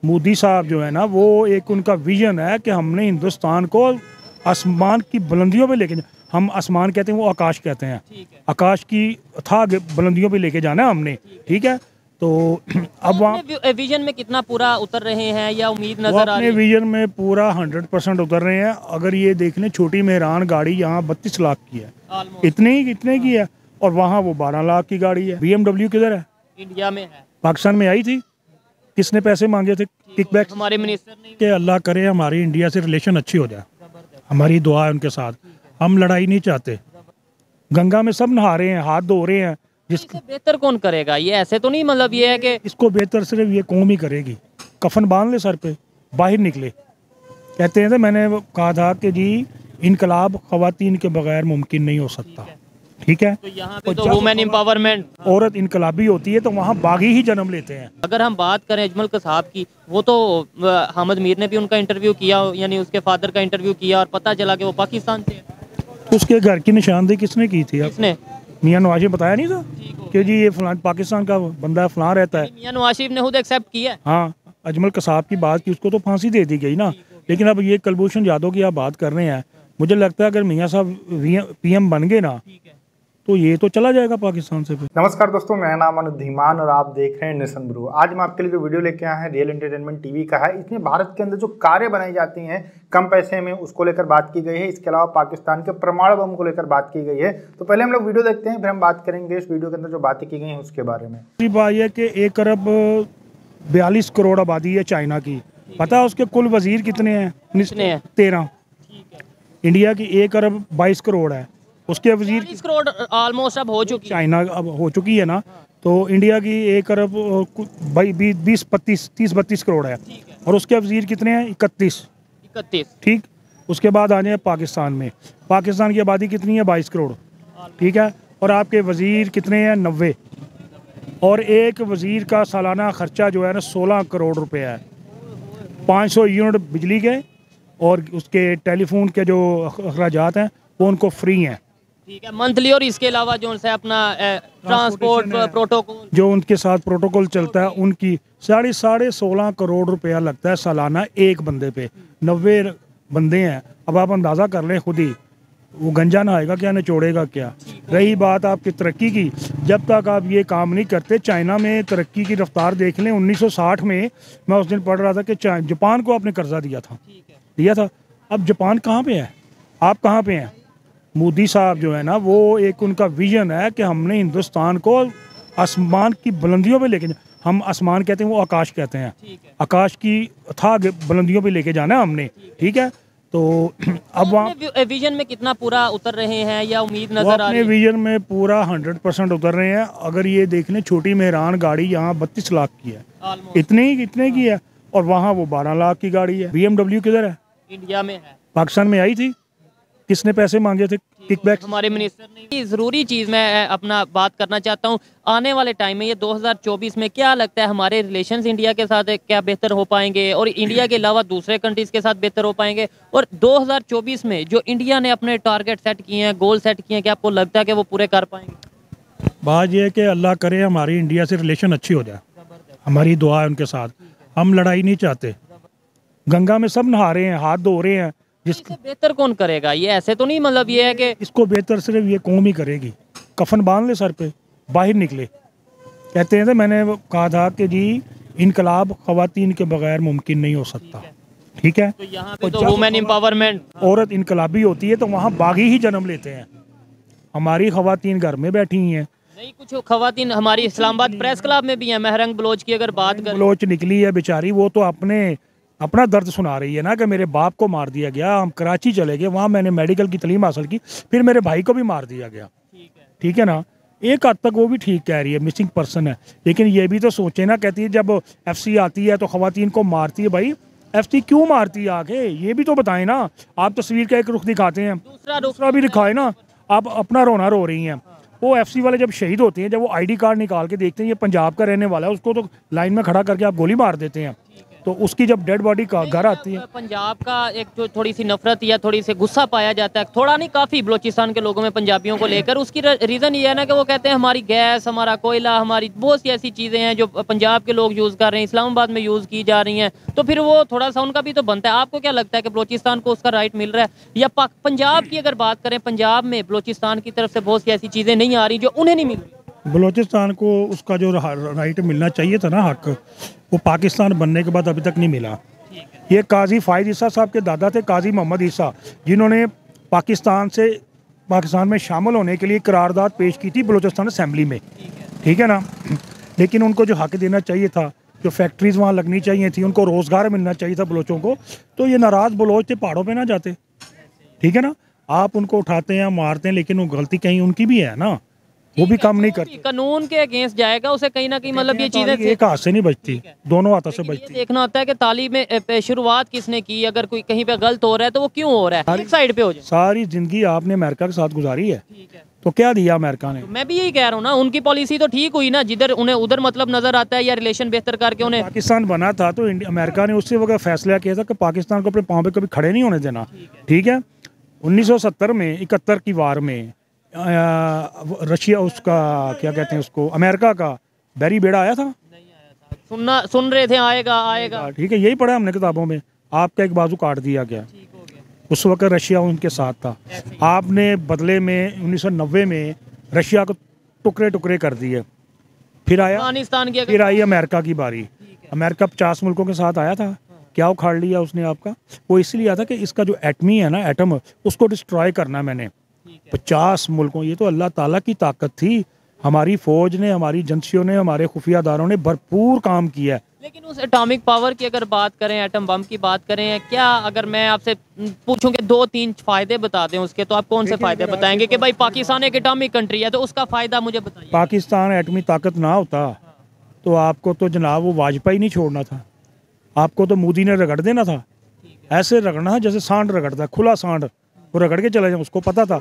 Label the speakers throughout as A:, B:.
A: मोदी साहब जो है ना, वो एक उनका विजन है कि हमने हिंदुस्तान को आसमान की बुलंदियों पे लेके हम आसमान कहते हैं, वो आकाश कहते हैं। आकाश की अथाह बुलंदियों पे लेके जाना है हमने, ठीक है। तो अब वहाँ
B: विजन में कितना पूरा उतर रहे हैं या उम्मीद
A: वो
B: नजर आ
A: अपने
B: रही है?
A: विजन में पूरा 100% उतर रहे हैं। अगर ये देख लें, छोटी मेहरान गाड़ी यहाँ 32 लाख की है,
B: Almost।
A: इतने की है, और वहाँ वो 12 लाख की गाड़ी है। BMW किधर है?
B: इंडिया में है।
A: पाकिस्तान में आई थी, किसने पैसे मांगे थे किकबैक?
B: हमारे मिनिस्टर ने।
A: कि अल्लाह करे हमारी इंडिया से रिलेशन अच्छी हो जाए, हमारी दुआ है उनके साथ। हम लड़ाई नहीं चाहते। गंगा में सब नहा रहे हैं, हाथ धो रहे हैं।
B: इसे बेहतर कौन करेगा? ये ऐसे तो नहीं, मतलब ये है कि
A: इसको बेहतर सिर्फ ये कौम ही करेगी। कफन बांध ले सर पे, बाहर निकले। कहते हैं, तो मैंने कहा था कि जी इनकलाब ख़वातीन के बगैर मुमकिन नहीं हो सकता, ठीक है।
B: तो यहाँ पे तो वुमेन एम्पावरमेंट,
A: औरत इनकलाबी होती है तो वहाँ बागी ही जन्म लेते हैं।
B: अगर हम बात करें अजमल कसाब की, वो तो हामिद मीर ने भी उनका इंटरव्यू किया, यानी उसके फादर का इंटरव्यू किया, और पता चला कि वो पाकिस्तान से है।
A: उसके घर की निशानदेही किसने की थी?
B: किसने?
A: मियां नवाज ने बताया नहीं था कि जी ये फलां पाकिस्तान का बंदा फलां रहता है।
B: मियां नवाज शरीफ ने खुद एक्सेप्ट किया है।
A: हाँ, अजमल कसाब की बात की, उसको तो फांसी दे दी गई ना। लेकिन अब ये कुलभूषण यादव की आप बात कर रहे हैं, मुझे लगता है अगर मियां साहब PM बन गए ना, तो ये तो चला जाएगा पाकिस्तान से।
C: नमस्कार दोस्तों, मेरा नाम अनुज धीमान और आप देख रहे हैं नेशन ब्रू। आज हम आपके लिए जो वीडियो लेके आए हैं रियल एंटरटेनमेंट टीवी का है। इसमें भारत के अंदर जो कारें बनाई जाती हैं कम पैसे में, उसको लेकर बात की गई है। इसके अलावा पाकिस्तान के परमाणु बम को लेकर बात की गई है। तो पहले हम लोग वीडियो देखते हैं, फिर हम बात करेंगे इस वीडियो के अंदर जो बातें की गई हैं उसके बारे में।
A: बात यह कि 1 अरब 42 करोड़ आबादी है चाइना की। पता है उसके कुल वजीर कितने हैं? 13। इंडिया की 1 अरब 22 करोड़ है, उसके वजीर
B: 40 करोड़ ऑलमोस्ट अब हो चुकी है।
A: चाइना अब हो चुकी है ना। तो इंडिया की 1 अरब 30-32 करोड़ है, और उसके वजीर कितने हैं? 31। ठीक। उसके बाद आ जाए पाकिस्तान में। पाकिस्तान की आबादी कितनी है? 22 करोड़, ठीक है। और आपके वजीर कितने हैं? 90। और एक वजीर का सालाना खर्चा जो है ना 16 करोड़ रुपए है। 500 यूनिट बिजली के और उसके टेलीफोन के जो अखराजात हैं वो उनको फ्री हैं,
B: ठीक है, मंथली। और इसके अलावा जो है अपना ट्रांसपोर्ट प्रोटोकॉल, जो
A: उनके साथ प्रोटोकॉल चलता है, उनकी 16.5 करोड़ रुपया लगता है सालाना एक बंदे पे। 90 बंदे हैं। अब आप अंदाज़ा कर लें खुद ही, वो गंजा नहाएगा क्या, निचोड़ेगा क्या। रही बात आपकी तरक्की की, जब तक आप ये काम नहीं करते, चाइना में तरक्की की रफ्तार देख लें। 1960 में मैं उस दिन पढ़ रहा था कि जापान को आपने कर्जा दिया था। अब जापान कहाँ पे है? आप कहाँ पे हैं? मोदी साहब जो है ना, वो एक उनका विजन है कि हमने हिंदुस्तान को आसमान की बुलंदियों पे लेके हम आसमान कहते हैं, वो आकाश कहते हैं। आकाश की अथाह बुलंदियों पे लेके जाना है हमने, ठीक है। तो अब वहाँ
B: विजन में कितना पूरा उतर रहे हैं या उम्मीद
A: वो
B: नजर आ
A: अपने
B: रही है?
A: विजन में पूरा 100% उतर रहे हैं। अगर ये देख लें, छोटी मेहरान गाड़ी यहाँ 32 लाख की है, इतने की है, और वहाँ वो 12 लाख की गाड़ी है। BMW किधर है?
B: इंडिया में है।
A: पाकिस्तान में आई थी, किसने पैसे मांगे थे किकबैक?
B: हमारे मिनिस्टर ने। ज़रूरी चीज़ मैं अपना बात करना चाहता हूँ, आने वाले टाइम में ये 2024 में क्या लगता है हमारे रिलेशंस इंडिया के साथ क्या बेहतर हो पाएंगे, और इंडिया के अलावा दूसरे कंट्रीज़ के साथ बेहतर हो पाएंगे? और 2024 में जो इंडिया ने अपने टारगेट सेट किए हैं, गोल सेट किए हैं, क्या आपको लगता है कि वो पूरे कर पाएंगे?
A: बात यह है कि अल्लाह करे हमारी इंडिया से रिलेशन अच्छी हो जाए, हमारी दुआ है उनके साथ। हम लड़ाई नहीं चाहते। गंगा में सब नहा रहे हैं, हाथ धो रहे हैं।
B: इसे बेहतर कौन करेगा? ये ऐसे तो नहीं, मतलब ये है कि
A: इसको बेहतर सिर्फ ये कौम ही करेगी। कफन बांध ले सर पे, बाहर निकले। कहते हैं, तो मैंने कहा था कि जी इनकलाब ख़वातीन के बगैर मुमकिन नहीं हो सकता, ठीक है।
B: तो यहाँ पे तो वुमेन एम्पावरमेंट,
A: औरत इनकलाबी होती है तो वहाँ बागी ही जन्म लेते हैं। हमारी ख़वातीन घर में बैठी हुई हैं।
B: नहीं, कुछ ख़वातीन हमारी इस्लामाबाद प्रेस क्लब में भी हैं। महरंग बलोच की अगर बात करें,
A: बलोच निकली है बेचारी, वो तो अपना दर्द सुना रही है ना कि मेरे बाप को मार दिया गया, हम कराची चले गए, वहाँ मैंने मेडिकल की तालीम हासिल की, फिर मेरे भाई को भी मार दिया गया। ठीक है ना। एक हद तक वो भी ठीक कह रही है, मिसिंग पर्सन है। लेकिन ये भी तो सोचे ना, कहती है जब FC आती है तो ख़वातीन को मारती है। भाई FC क्यों मारती है आके, ये भी तो बताएं ना। आप तस्वीर का एक रुख दिखाते हैं, दूसरा भी दिखाए ना। आप अपना रोना रो रही हैं। वो FC वाले जब शहीद होते हैं, जब वो ID कार्ड निकाल के देखते हैं ये पंजाब का रहने वाला है, उसको तो लाइन में खड़ा करके आप गोली मार देते हैं। तो उसकी जब डेड बॉडी का घर आती है,
B: पंजाब का एक जो थोड़ी सी नफरत या थोड़ी सी गुस्सा पाया जाता है, थोड़ा नहीं काफ़ी बलोचिस्तान के लोगों में पंजाबियों को लेकर, उसकी रीज़न ये है ना कि वो कहते हैं हमारी गैस, हमारा कोयला, हमारी बहुत सी ऐसी चीज़ें हैं जो पंजाब के लोग यूज़ कर रहे हैं, इस्लामाबाद में यूज़ की जा रही हैं, तो फिर वो थोड़ा सा उनका भी तो बनता है। आपको क्या लगता है कि बलोचिस्तान को उसका राइट मिल रहा है, या पंजाब की अगर बात करें, पंजाब में बलोचिस्तान की तरफ से बहुत सी ऐसी चीज़ें नहीं आ रही जो उन्हें नहीं मिल रही?
A: बलूचिस्तान को उसका जो राइट मिलना चाहिए था ना, हक, वो पाकिस्तान बनने के बाद अभी तक नहीं मिला। ये काजी फायद ईसा साहब के दादा थे, काजी मोहम्मद ईसा, जिन्होंने पाकिस्तान में शामिल होने के लिए करारदाद पेश की थी बलूचिस्तान असेंबली में, ठीक है ना। लेकिन उनको जो हक देना चाहिए था, जो फैक्ट्रीज वहाँ लगनी चाहिए थी, उनको रोज़गार मिलना चाहिए था बलोचों को, तो ये नाराज़ बलोच थे, पहाड़ों पे ना जाते, ठीक है ना। आप उनको उठाते हैं, मारते हैं, लेकिन वो गलती कहीं उनकी भी है ना, वो भी काम नहीं करती।
B: कानून के अगेंस्ट जाएगा, उसे कहीं ना कहीं मतलब ये चीजें
A: एक हाथ से नहीं बचती, दोनों हाथों से बचती।
B: देखना होता है कि तालीम में शुरुआत किसने की, अगर कोई कहीं पे गलत हो रहा है तो वो क्यों हो रहा है, एक साइड पे हो जाए।
A: सारी जिंदगी आपने अमेरिका के साथ गुजारी है, तो क्या दिया अमेरिका ने?
B: तो मैं भी यही कह रहा हूँ ना, उनकी पॉलिसी तो ठीक हुई ना, जिधर उन्हें उधर मतलब नजर आता है या रिलेशन बेहतर करके उन्हें।
A: पाकिस्तान बना था तो अमेरिका ने उससे वगैरह फैसला किया था कि पाकिस्तान को अपने पाँव पे कभी खड़े नहीं होने देना, ठीक है। 1970 में 71 की वार में रशिया, उसका क्या कहते हैं उसको, अमेरिका का बैरी बेड़ा आया था,
B: सुन रहे थे आएगा,
A: ठीक है, यही पढ़ा हमने किताबों में। आपका एक बाजू काट दिया गया, उस वक्त रशिया उनके साथ था। आपने बदले में 1990 में रशिया को टुकड़े टुकड़े कर दिए, फिर
B: अफगानिस्तान की
A: फिर आई अमेरिका की बारी। अमेरिका 50 मुल्कों के साथ आया था, क्या उखाड़ लिया उसने आपका? वो इसलिए आया था कि इसका जो एटमी है ना, एटम, उसको डिस्ट्रॉय करना मैंने 50 मुल्कों। ये तो अल्लाह ताला की ताकत थी, हमारी फौज ने, हमारी एजेंसियों ने, हमारे खुफिया दारों ने भरपूर काम किया है।
B: लेकिन उस एटॉमिक पावर की अगर बात करें, एटम बम की बात करें, क्या अगर मैं आपसे पूछूं कि 2-3 फायदे बता दें उसके, तो आप कौन से फायदे बताएंगे कि भाई पाकिस्तान एक एटॉमिक कंट्री है तो उसका फायदा मुझे बताइए।
A: पाकिस्तान एटमी ताकत ना होता तो आपको तो जनाब वो वाजपेयी नहीं छोड़ना था, आपको तो मोदी ने रगड़ देना था। ऐसे रगड़ना है जैसे सांड रगड़ता है, खुला सांड, वो रगड़ के चले जाए, उसको पता था।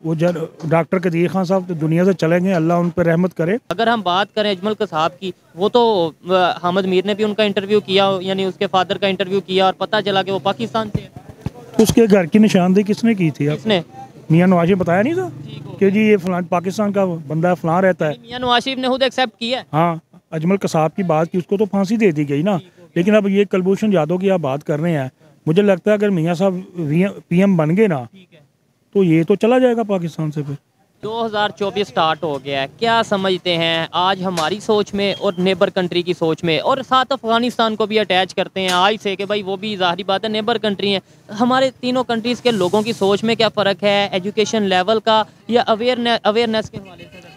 A: वो डॉक्टर कदीर खान साहब तो दुनिया से चले गए, अल्लाह उन पर रहमत करे।
B: अगर हम बात करें अजमल कसाब की, वो तो हामिद मीर ने भी उनका इंटरव्यू किया, यानी उसके फादर का इंटरव्यू किया और पता चला कि वो पाकिस्तान से।
A: तो उसके घर की निशानदेही किसने की थी?
B: किसने?
A: मियां नवाज ने बताया नहीं था कि जी ये फलां पाकिस्तान का बंदा फलां रहता है।
B: मियां नवाज शरीफ ने खुद एक्सेप्ट किया।
A: हाँ, अजमल कसाब की बात की, उसको तो फांसी दे दी गई ना। लेकिन अब ये कुलभूषण यादव की आप बात कर रहे हैं, मुझे लगता है अगर मियां साहब PM बन गए ना, तो ये तो चला जाएगा पाकिस्तान से। फिर
B: 2024 स्टार्ट हो गया है, क्या समझते हैं आज हमारी सोच में और नेबर कंट्री की सोच में, और साथ अफगानिस्तान को भी अटैच करते हैं आज से कि भाई वो भी ज़ाहिरी बात है नेबर कंट्री है, हमारे तीनों कंट्रीज़ के लोगों की सोच में क्या फ़र्क है, एजुकेशन लेवल का या अवेयरनेस के हवाले से?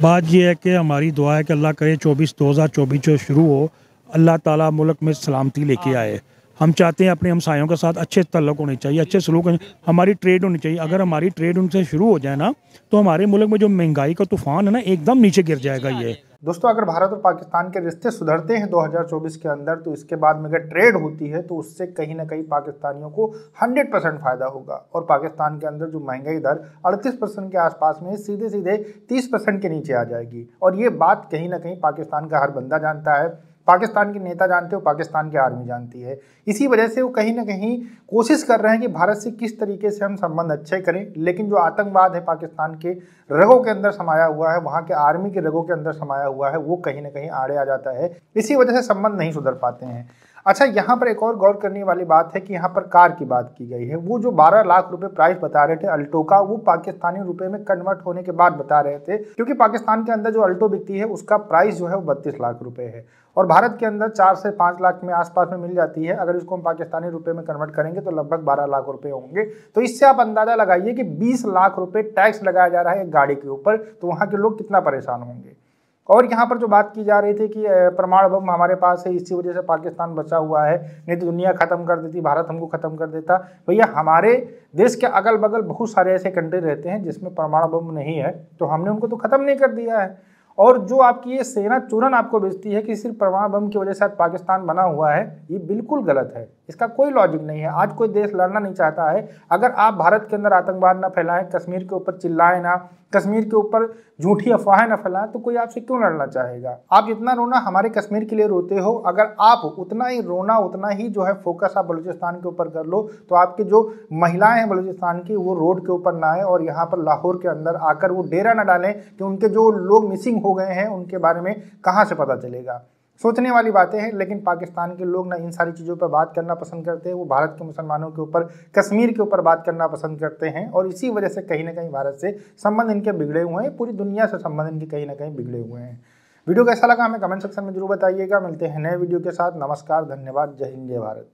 A: बात ये है कि हमारी दुआ है कि अल्लाह करे 2024 जो शुरू हो, अल्लाह ताला मुल्क में सलामती लेके आए। हम चाहते हैं अपने हमसायों के साथ अच्छे तल्लुक होने चाहिए, अच्छे सलूक हमारी ट्रेड होनी चाहिए। अगर हमारी ट्रेड उनसे शुरू हो जाए ना, तो हमारे मुल्क में जो महंगाई का तूफान है ना, एकदम नीचे गिर जाएगा। ये
C: दोस्तों, अगर भारत और पाकिस्तान के रिश्ते सुधरते हैं 2024 के अंदर, तो इसके बाद में अगर ट्रेड होती है तो उससे कहीं ना कहीं पाकिस्तानियों को 100% फ़ायदा होगा। और पाकिस्तान के अंदर जो महंगाई दर 38% के आसपास में सीधे सीधे 30% के नीचे आ जाएगी। और ये बात कहीं ना कहीं पाकिस्तान का हर बंदा जानता है, पाकिस्तान के नेता जानते हो, पाकिस्तान की आर्मी जानती है। इसी वजह से वो कहीं ना कहीं कोशिश कर रहे हैं कि भारत से किस तरीके से हम संबंध अच्छे करें। लेकिन जो आतंकवाद है पाकिस्तान के रगों के अंदर समाया हुआ है, वहाँ के आर्मी के रगों के अंदर समाया हुआ है, वो कहीं ना कहीं आड़े आ जाता है। इसी वजह से संबंध नहीं सुधर पाते हैं। अच्छा, यहाँ पर एक और गौर करने वाली बात है कि यहाँ पर कार की बात की गई है। वो जो 12 लाख रुपए प्राइस बता रहे थे अल्टो का, वो पाकिस्तानी रुपए में कन्वर्ट होने के बाद बता रहे थे, क्योंकि पाकिस्तान के अंदर जो अल्टो बिकती है उसका प्राइस जो है वो 32 लाख रुपए है और भारत के अंदर 4 से 5 लाख में आसपास में मिल जाती है। अगर इसको हम पाकिस्तानी रुपए में कन्वर्ट करेंगे तो लगभग 12 लाख रुपए होंगे। तो इससे आप अंदाजा लगाइए कि 20 लाख रुपए टैक्स लगाया जा रहा है एक गाड़ी के ऊपर, तो वहाँ के लोग कितना परेशान होंगे। और यहाँ पर जो बात की जा रही थी कि परमाणु बम हमारे पास है, इसी वजह से पाकिस्तान बचा हुआ है, नहीं तो दुनिया खत्म कर देती, भारत हमको खत्म कर देता। भैया, हमारे देश के अगल बगल बहुत सारे ऐसे कंट्री रहते हैं जिसमें परमाणु बम नहीं है, तो हमने उनको तो खत्म नहीं कर दिया है। और जो आपकी ये सेना चूरन आपको बेचती है कि सिर्फ परमाणु बम की वजह से पाकिस्तान बना हुआ है, ये बिल्कुल गलत है। इसका कोई लॉजिक नहीं है। आज कोई देश लड़ना नहीं चाहता है। अगर आप भारत के अंदर आतंकवाद ना फैलाएं, कश्मीर के ऊपर चिल्लाएं ना, कश्मीर के ऊपर झूठी अफवाहें ना फैलाएं, तो कोई आपसे क्यों लड़ना चाहेगा। आप जितना रोना हमारे कश्मीर के लिए रोते हो, अगर आप उतना ही रोना, उतना ही जो है फोकस आप बलूचिस्तान के ऊपर कर लो, तो आपकी जो महिलाएं हैं बलूचिस्तान की, वो रोड के ऊपर ना आए और यहाँ पर लाहौर के अंदर आकर वो डेरा ना डालें कि उनके जो लोग मिसिंग हो गए हैं उनके बारे में कहाँ से पता चलेगा। सोचने वाली बातें हैं। लेकिन पाकिस्तान के लोग ना इन सारी चीज़ों पर बात करना पसंद करते हैं। वो भारत के मुसलमानों के ऊपर, कश्मीर के ऊपर बात करना पसंद करते हैं और इसी वजह से कहीं ना कहीं भारत से संबंध इनके बिगड़े हुए हैं, पूरी दुनिया से संबंध इनके कहीं ना कहीं बिगड़े हुए हैं। वीडियो कैसा लगा हमें कमेंट सेक्शन में जरूर बताइएगा। मिलते हैं नए वीडियो के साथ। नमस्कार, धन्यवाद, जय हिंद, जय भारत।